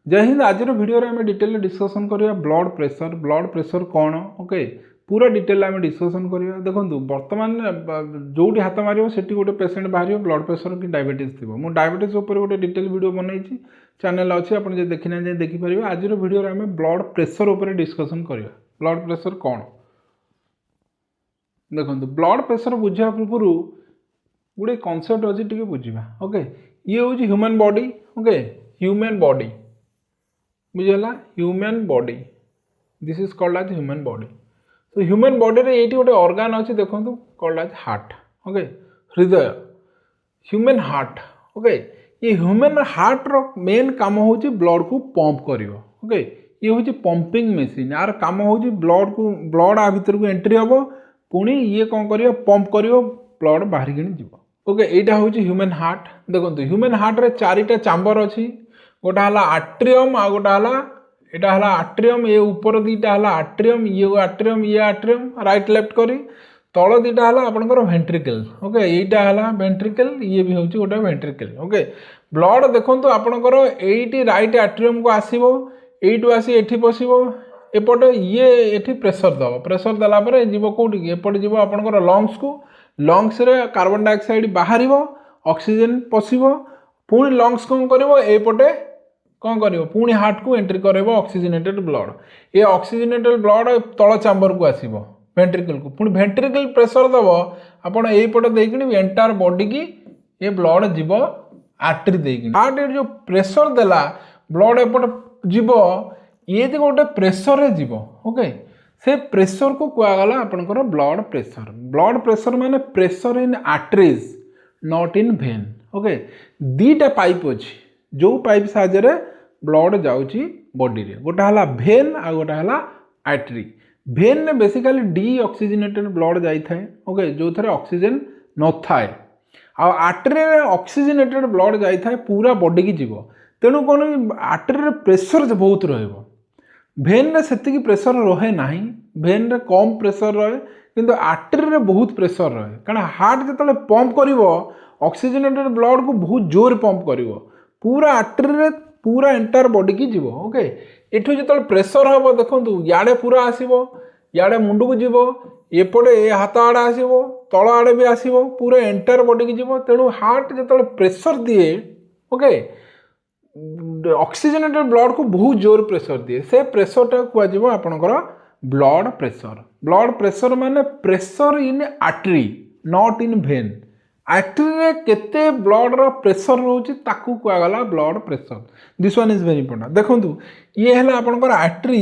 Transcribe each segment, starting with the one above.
जय हिंद। आज वीडियो आम डिटेल डिस्कसन करिया ब्लड प्रेशर कौन ओके पूरा डिटेल आम डिस्कसन करिया। देखो बर्तमान जो हाथ मार से गोटे पेसेंट बाहर ब्लड प्रेशर कि डायबिटीज थी मुझे डायबिटीज गोटे डिटेल वीडियो बनई चैनल अच्छे आप देखना जाए देखिपारे। आज वीडियो आम ब्लड प्रेशर उपर डिस्कसन करिया। ब्लड प्रेशर कौन देखो ब्लड प्रेशर बुझा पूर्व गोटे कनसेप्ट अच्छी टी बुझा ओके। ये हूँ human body okay human body बुझेगा human body this is called as human body. तो ह्यूमन बॉडी रे ये गोटे ऑर्गन अच्छे देखो कॉल्ड एज हार्ट ओके हृदय ह्यूमन हार्ट ओके। ये ह्यूमन हार्ट रो मेन काम हूँ ब्लड को पंप कर ओके। ये हूँ पंपिंग मशीन यार काम हूँ ब्लड को ब्लड आ भीतर को एंट्री हम पुणी ये कौन कर पंप कर ब्लड बाहर कि ओके। यहाँ हूँ ह्यूमन हार्ट देखो ह्यूमन हार्ट रे चारिटा चैम्बर अच्छी गोटा है आट्रियम आ गोटा है यहाँ आट्रियम ये ऊपर दीटा है आट्रियम ये आट्रियम राइट लेफ्ट करी तल दीटा है आपंकर वेंट्रिकल ओके। यहाँ है वेंट्रिकल ये भी हूँ गोटे वेंट्रिकल ओके। ब्लड देखो आपंकर ये राइट आट्रियम को आसो यू आसी एठी पशो एपटे ये एठी प्रेशर दब प्रेशर देलापर जीव कौटी एपटे जीव आपंकर लंग्स को लंग्स रे कार्बन डाइऑक्साइड बाहर ऑक्सीजन पशिव पुणी लंग्स कौन करपटे कौन कर पुणी हार्ट को एंट्री कर ऑक्सीजनेटेड ब्लड ये ऑक्सीजनेटेड ब्लड तल चैम्बर को आसो वेंट्रिकल को पुणी वेंट्रिकल प्रेशर दब आपड़ यहीपटे देकि एंटायर बॉडी की ये ब्लड जीव आर्टरी देकि हार्ट जो प्रेशर देला ब्लड एपटे जीव ये गोटे प्रेशर रे जीव ओके। से प्रेशर को कहगला आपंकर ब्लड प्रेशर माने pressure in arteries not in vein okay. दीटा pipe अच्छी जो पाइप साहाय्य ब्लड जाऊँगी बॉडी रे गोटा है भेन आ गोटा है आर्टरी। भेन ने बेसिकली डीऑक्सीजनेटेड ब्लड जाए ओके जो थे ऑक्सीजन न थाए आर्टरी रे ऑक्सीजनेटेड ब्लड जाए पूरा बॉडी की जीव तेणु कौन आर्टरी रे प्रेशर बहुत रहिबो भेन रे सेतिकी प्रेशर रहे ना भेन रे कम प्रेशर रहे किंतु आर्टरी रे बहुत प्रेशर रहे कारण हार्ट जो पंप कर ऑक्सीजनेटेड ब्लड को बहुत जोर पंप कर पूरा आर्टरी रे पूरा एंटायर बॉडी की जीव ओके। एठू जो प्रेशर हम देखो याड़े पूरा आसो याड़े मुंड को जीव एपटे ए हाथ आड़े आसो तल आड़े भी आसो पूरा एंटायर बॉडी की जीव तेणु हार्ट जो प्रेशर दिए ओके ऑक्सीजनेटेड ब्लड को बहुत जोर प्रेशर दिए से प्रेशरटा कहुआ आपंकर ब्लड प्रेशर माने pressure in artery not in vein. Artery रे केते ब्लड रो प्रेशर रोचे ताकू कहगला blood pressure this one is very important. देखो ये है आपंकर आर्टरी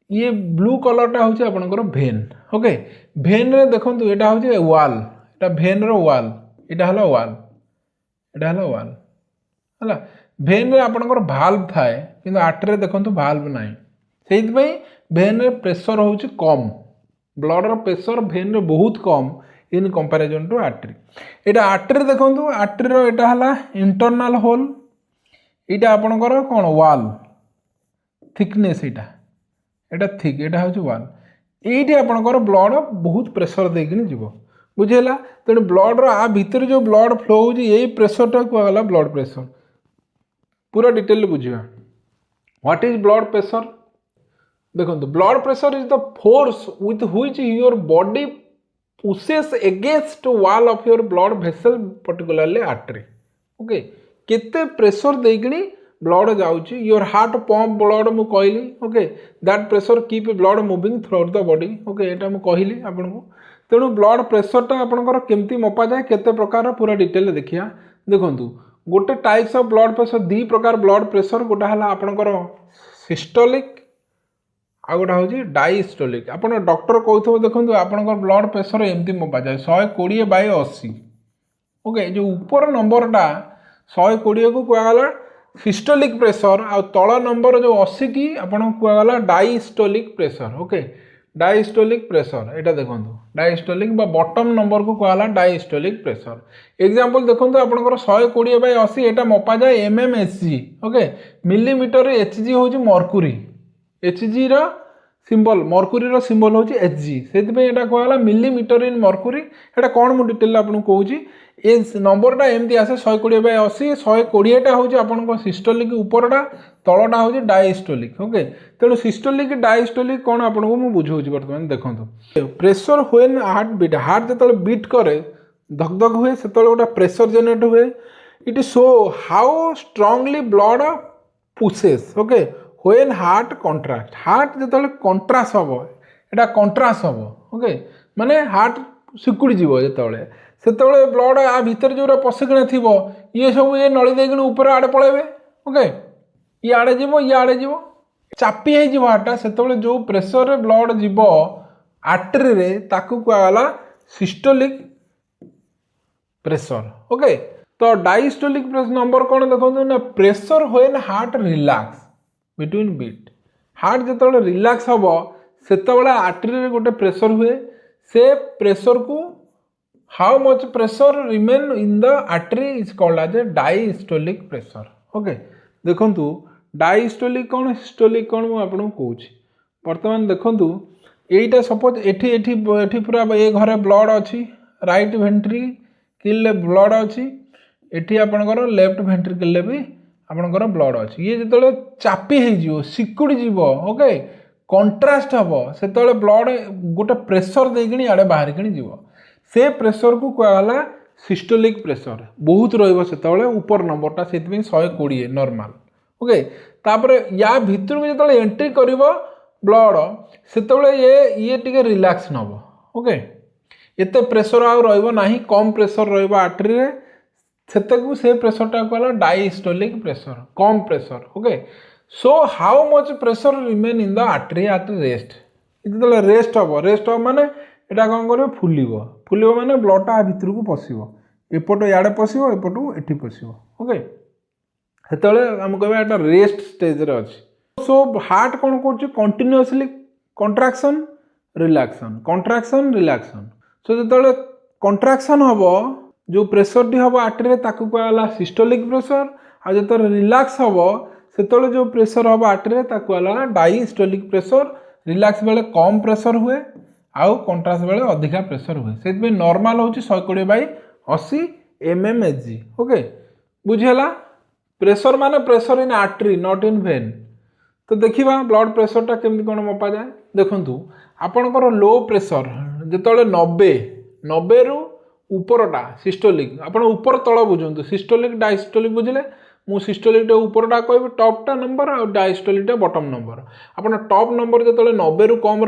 ये ब्लू कलरटा हूँ आपंकर भेन ओके। भेन रे देखो यहाँ हूँ वाल यहाँ भेन रो वाल यहाँ है वाल है भेन रे आपंकर भाल्व थाए कि आर्टरी देखो भाल्व ना से भेन रे प्रेशर हूँ कम ब्लड रो प्रेशर भेन रे बहुत कम इन कंपैरिजन टू आर्टरी। यहाँ आर्टरी देखो आर्टरी यहाँ है इंटरनल होल यहाँ आपंकर कौन वाल थिकनेस यहाँ थिक यहाँ हूँ वाल ये आपंकर ब्लड बहुत प्रेशर देकिन जीव बुझेगा। तेणु ब्लड रा भितर जो ब्लड फ्लो हो यही प्रेशरटा कहगला ब्लड प्रेशर पूरा डिटेल बुझा। व्हाट इज ब्लड प्रेशर देखो blood pressure is the force with which your body pushes against wall of your blood vessel particularly artery okay. केते प्रेशर देकिनी ब्लड जाउची योर हार्ट पंप ब्लड मु कहली okay that pressure keep blood moving through the body okay एटा मु कहली आपन को। तेणु ब्लड प्रेशरटा आपनकर केमती मपा जाए केते प्रकार पूरा डिटेल देखिया। देखंतु गोटे टाइप्स ऑफ ब्लड प्रेशर दी प्रकार ब्लड प्रेशर गोटा है आपनकर सिस्टोलिक आ गोटा हूँ डायस्टोलिक। आप डॉक्टर कहते देखो आपंकर ब्लड प्रेशर एमती मपा जाए 120/80 ओके। जो ऊपर नंबरटा 120 को कहगला सिस्टोलिक प्रेशर आ तल नंबर जो 80 की आपन कहगला diastolic pressure okay. Diastolic pressure यहाँ देखो डायस्टोलिक बॉटम नंबर को कहला डायस्टोलिक प्रेशर। एग्जांपल देखो आपंकर 120/80 यहाँ मपा जाए mmHg ओके। मिलीमीटर Hg हूँ मर्क्यूरी Hg रो सिंबल मर्क्यूरी रो सिंबल हूँ Hg से कहला मिलीमीटर इन मर्क्यूरी। यहाँ कौन मुझे डिटेल आपको कहूँ ये नंबरटा एमती आसे 120/80 120टा हूँ आपन सिस्टोलिक उपरटा तलटा हूँ डायस्टोलिक ओके तेणु सिस्टोलिक डायस्टोलिक कौन आपको मुझे बुझाऊँ बर्तमान देखो प्रेशर व्हेन हार्ट जो बीट करे धक धक हुए से गोटे प्रेशर जेनेट हुए it show how strongly blood पुसेस okay when heart contract heart जो कंट्रास्ट हम एटा कंट्रास्ट हम ओके माने हार्ट सिकुड़ी जीव जो ब्लड आ भितर जो पशिकिना थी ये सब ये नली देकिन ऊपर आड़े पलैबे ओके ये आड़े जीव ये आड़े जीव चापी हो हार्टा से जो प्रेशर ब्लड जीव आर्टरी रे ताकू कहला सिस्टोलिक प्रेशर ओके तो डायस्टोलिक नंबर कौन देखो ना pressure when heart relax between beat heart जो रिलैक्स हम से आर्टरी रे गोटे प्रेशर हुए से प्रेशर को how much pressure remain in the artery is called as a diastolic pressure okay देखु डायस्टोलिक कौन सिस्टोलिक कौन मुझे आपको कहूँ बर्तमान देखु यहीटा सपोज एठी पूरा ये घरे ब्लड अच्छी राइट वेंट्रिकल ब्लड अच्छी एठी आपणकर लेफ्ट वेंट्रिकल भी आपणकर ब्लड अच्छी ये जो चापी हो सिकुड़ी जीव ओके कंट्रास्ट हम से ब्लड गोटे प्रेशर देकिनी आड़े बाहर कि जीव से प्रेशर को कहला सिस्टोलिक प्रेशर बहुत रही ऊपर नंबरटा से 120 नॉर्मल ओके तापर या भितर को जो एंट्री कर ब्लड से ये टे रिलैक्स नब ओके एते प्रेशर आउ रहा कम प्रेशर रर्टरी रे से प्रेशरटा कहला diastolic pressure come pressure okay so how much pressure remain in the artery at rest जो रेस्ट हम माने एटा कौन कर फुल माने ब्लडटा भितर को पशिव एपट इे पशिव एपटू एटी पशिव ओके से आम कह रेस्ट स्टेज रे अच्छी सो हार्ट कौन कर कंटिन्यूअसली कंट्राक्शन रिलैक्शन सो जो कंट्राक्शन हम जो प्रेशर टी हम आर्टरी ताकू कहला सिस्टोलिक प्रेशर आ जो रिलैक्स हम से जो प्रेशर हम आर्टरी ताकू कहला डायस्टोलिक प्रेशर रिलैक्स बेले कम प्रेशर हुए आउ कंट्रास्ट बेले अधिका प्रेशर हुए से नॉर्मल हूँ 120/80 mmHg ओके बुझेगा प्रेशर माने pressure in artery not in when तो देखा ब्लड प्रेशरटा केमती कौन मपा जाए देखु आपणकर लो प्रेशर जो 90 रु उपरटा सिस्टोलिक आप ऊपर तल बुझुँ सिस्टोलिक डायस्टोलिक बुझे मु सिस्टोलिक उपरटा कह टपटा नंबर आ डायस्टोलिक बटम नंबर आप टप नंबर जो 90 रु कम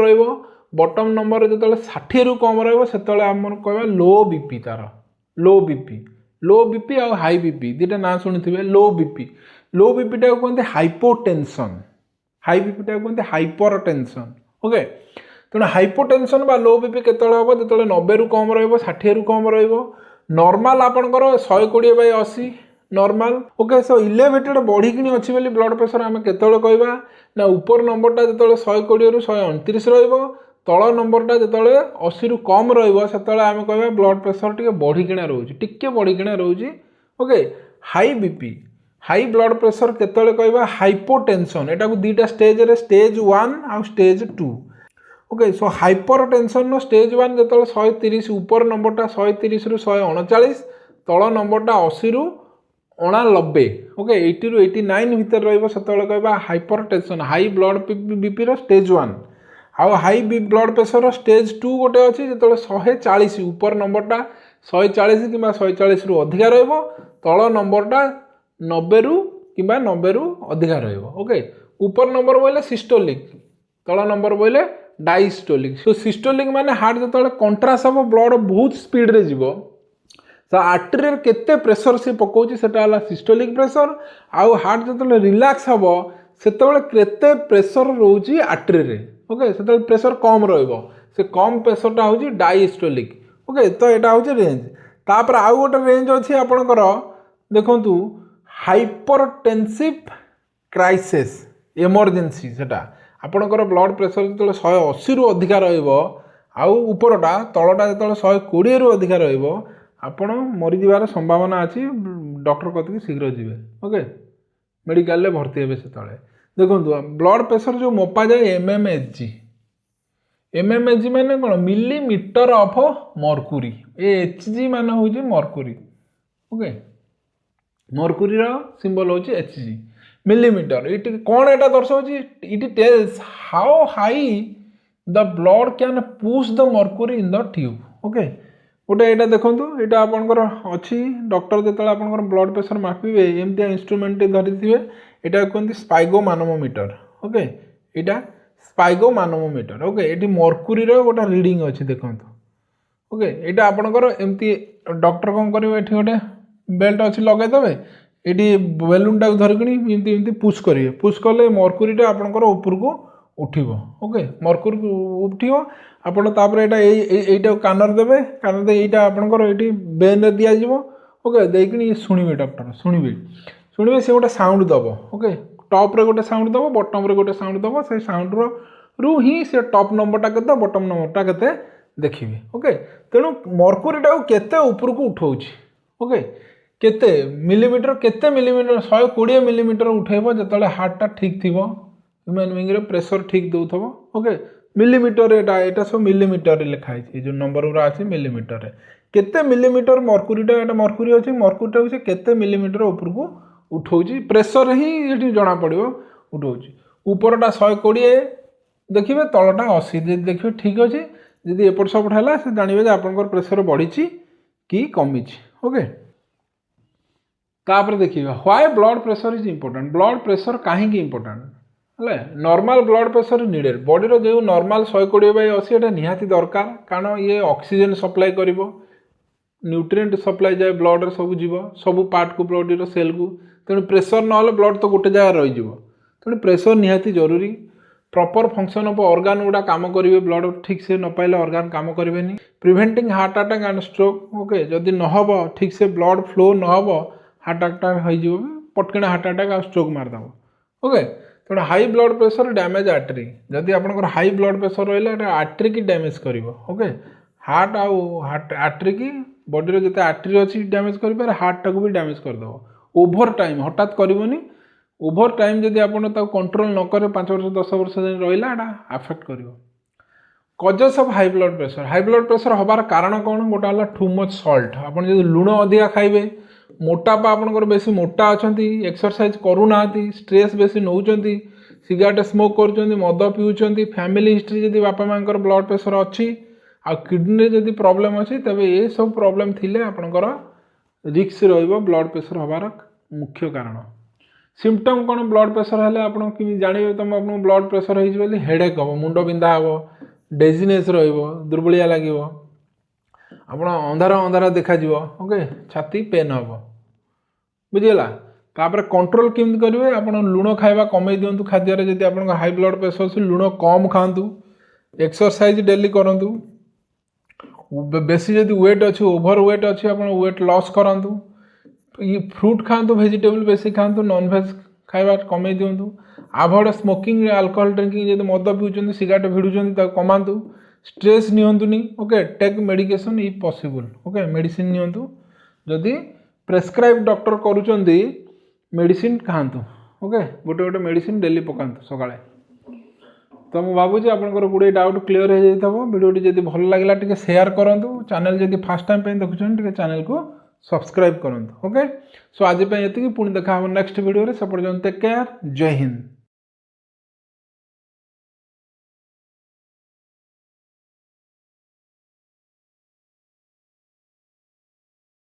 बटम नंबर जो 60 रु कम रही आम कह लो बीपी तार लो बीपी आ हाई बीपी दुटा ना शुणी लो बीपी टा कहते हाइपोटेंशन हाई बीपी टा कहते हाइपर टेंशन ओके तेणु हाइपोटेंशन बा लो बीपी केत हम जो 90 रु कम 60 रु कम नॉर्मल आपणकर 120/80 नॉर्मल ओके सो इलेवेटेड बढ़ी अच्छी बोली ब्लड प्रेशर आम केतले कहवा ना ऊपर नंबरटा जो 120 रु 129 तल नंबरटा जो 80 रु कम रही आम कह ब्लड प्रेशर टी बढ़िकिना रोचे okay high BP high blood pressure केतले कहवा हाइपोटेंशन एटा को दुटा स्टेज रे स्टेज 1 आ stage 2 okay so hypertension stage 1 जो 130 ऊपर नंबरटा 130 रु 139 तल नंबरटा 80 रु 89 ओके 80 रु 89 भितर रहा hypertension high blood BP रो स्टेज 1 आउ हाई ब्लड प्रेशर स्टेज 2 गोटे अच्छी जो 140 ऊपर नंबरटा 140 कि 140 रु अधिका तल नंबरटा 90 रु कि 90 रु अधिका ओके ऊपर नंबर बोले सिस्टोलिक तल नंबर बोले डायस्टोलिक सो सिस्टोलिक माने हार्ट जो कंट्रास्ट हम ब्लड बहुत स्पीड रे जीवो तो आर्टरी केते प्रेशर से पकाउछि सेटा हला सिस्टोलिक प्रेशर आउ हार्ट जो रिलैक्स हम सेतबेले केते प्रेशर रोची आर्टरी रे ओके से प्रेशर कम से कम प्रेशरटा हूँ डायस्टोलिक ओके तो यहाँ हूँ रेंज तापर आउ गोटे रेंज अच्छी आपणकर देखु हाइपरटेंसिव क्राइसिस इमरजेंसी सेटा आपणकर ब्लड प्रेशर जो 180 रु अधिका आउ उपरटा तलटा जो 120 रु अधिका आपण मरीजार संभावना अच्छी डॉक्टर कति शीघ्र जीवे ओके मेडिकल भर्ती हे से देखो ब्लड प्रेशर जो मपा जाए एमएमएचजी माने कौन मिलीमीटर ऑफ मर्क्यूरी एचजी मान हूँ मर्क्यूरी ओके मर्क्यूरी सिंबल हूँ एचजी millimeter. It कौन एटा दर्शाଉଛି it tells how high the blood can push the mercury in the tube. Okay, गोटे एटा देखंतु एटा आपनकर अछि डॉक्टर जेतला आपनकर ब्लड प्रेशर मापिबे एमतिया इंस्ट्रूमेंट धरिथिबे एटा कहंती स्पाइगोमानोमीटर. ओके, एटा स्पाइगोमानोमीटर. ओके, एटी मर्क्यूरी रो गोटा रीडिंग अछि देखंतु. ओके, एटा आपनकर एमती डॉक्टर कोन करिवे एठी गोटे बेल्ट अछि लगे देबे एटी बेलून टा धरकनी एमती एमती पुश करिवे. पुश कले मर्क्यूरी टा आपनकर ऊपर को उठिबो. ओके, मर्क्यूरी उठिबो आपण तापर एटा एटा कानर देबे कानर दे एटा आपनकर एटी बेन रे दिया जिवो. ओके, देखनी सुनिबे डॉक्टर सुनिबे से गोटे साउंड दबो. ओके, टॉप रे गोटे साउंड दबो बॉटम रे गोटे साउंड दबो. से साउंड रू ही से टॉप नंबर टा केते बॉटम नंबर टा केते देखिबे. ओके, तेणु मर्क्यूरी टा केते ऊपर को उठाउछि. ओके, केते मिलीमीटर 120 मिलीमीटर उठेबो जतले हार्ट टा ठीक थिबो ह्यूमन बीइंग रे प्रेशर ठीक दउथबो. ओके, मिलीमीटर एटा सब मिलीमीटर रे लिखा है जो नंबर उरा अछि मिलीमीटर रे केते मिलीमीटर मर्क्यूरी टा एटा मर्क्यूरी अछि मर्क्यूरी टा से केते मिलीमीटर ऊपर को उठाउछि प्रेशर ही एठी जणा पड़िबो उठाउछि. ऊपर टा 120 देखिबे तळटा 80 देखिबे ठीक अछि. यदि एपट सपट हैला से जानिबे जे आपनकर प्रेशर बढ़िछि कि कमिछि. ओके, तापर देखिए why blood pressure is important. Blood pressure कहीं इंपोर्टेंट है normal blood pressure needed body रो जो नॉर्मल 120/80 एटा निहाती दरकार कारण ये ऑक्सीजन सप्लाई करिवो न्यूट्रिएंट सप्लाई जाए ब्लड रे सब जीव सब पार्ट को बॉडी रो सेल को. तेणु प्रेशर ना ब्लड तो गोटे जगह रही जीव. तेणु प्रेशर निहाती जरूरी. प्रॉपर फंक्शन ऑफ ऑर्गन गुडा काम करेंगे ब्लड ठीक से न पाइले ऑर्गन काम करेंगे. Preventing heart attack and stroke. Okay, जदि नहब ठीक से ब्लड फ्लो नहब हार्ट अटैक हो पटकिना हार्ट अटैक आ स्ट्रोक मारदेव. ओके, तेणु high blood pressure damage artery. जदि आपनकर हाई ब्लड प्रेशर रहा आर्टरी की डैमेज करिवो. ओके, हार्ट हार्ट आर्टरी की बॉडी रो जते आर्टरी अछि डैमेज करि पारे हार्ट टाको भी डैमेज कर दो. ओवर टाइम हठात करबोनी. ओवर टाइम जदि आपन ता कंट्रोल न करे 5 वर्ष 10 वर्ष जन रहिला एटा अफेक्ट करिवो. Causes of high blood pressure हबार कारण कौन गोटा हला टू मच सॉल्ट. आपन जदि लुण अधिका खाइबे मोटापा आपनकर बेसी मोटा अछंती एक्सरसाइज करू नाती स्ट्रेस बेसी नउचंती सिगरेट स्मोक करूचंती मद पिउचंती फैमिली हिस्ट्री जदि बापा मांकर ब्लड प्रेशर अछि आ किडनी जदि प्रॉब्लम अछि तबे ए सब प्रॉब्लम थिले आपनकर रिस्क रहइबो ब्लड प्रेशर हबार मुख्य कारण. सिम्पटम कौन ब्लड प्रेशर हेले आपन कि जानिबे तुम आपन ब्लड प्रेशर होइछ बोली हेडेक हो मुंड बिंधा हो डेजीनेस रहिबो दुर्बलिया लागिबो आपन अंधारा अंधारा देखा जीवो. ओके, छाती पेन हबो बुझिला. तापर कंट्रोल केमति करिवे आपन लुण खाइबा कमै दियंतु खाद्य रे. जदि आपन हाई ब्लड प्रेशर से लुण कम खांतु एक्सरसाइज डेली करंतु. बेसी जदि वेट अछि ओवर वेट अछि आपन वेट लॉस करंतु. फ्रूट खातु वेजिटेबल बेसी खातु नॉन वेज खाइबा कमे दिंतु. अवॉइड स्मोकिंग अल्कोहल ड्रिंकिंग जब मद पिउचंती सिगरेट भिडुचंती ताको कमांतु. स्ट्रेस नियंतुनी. Okay, take medication if possible. Okay, medicine नियंतु जदि प्रेस्क्राइब डॉक्टर करूचंती मेडिसिन खातु. ओके, गोटे गोटे मेडिसिन डेली पकांतु सकाळे. तो मु भाबुची आपनकर गुडे डाउट क्लियर हो जाइथबो. वीडियोटी जदि भल लागला टिके शेयर करंतु. चैनल जदि फर्स्ट टाइम पे देखुचन टिके चैनल को सब्सक्राइब करंतु. ओके, सो आज पे एतिकी पुणी देखा हम नेक्स्ट वीडियो रे. से पर्यंत टेक केयर. जय हिंद.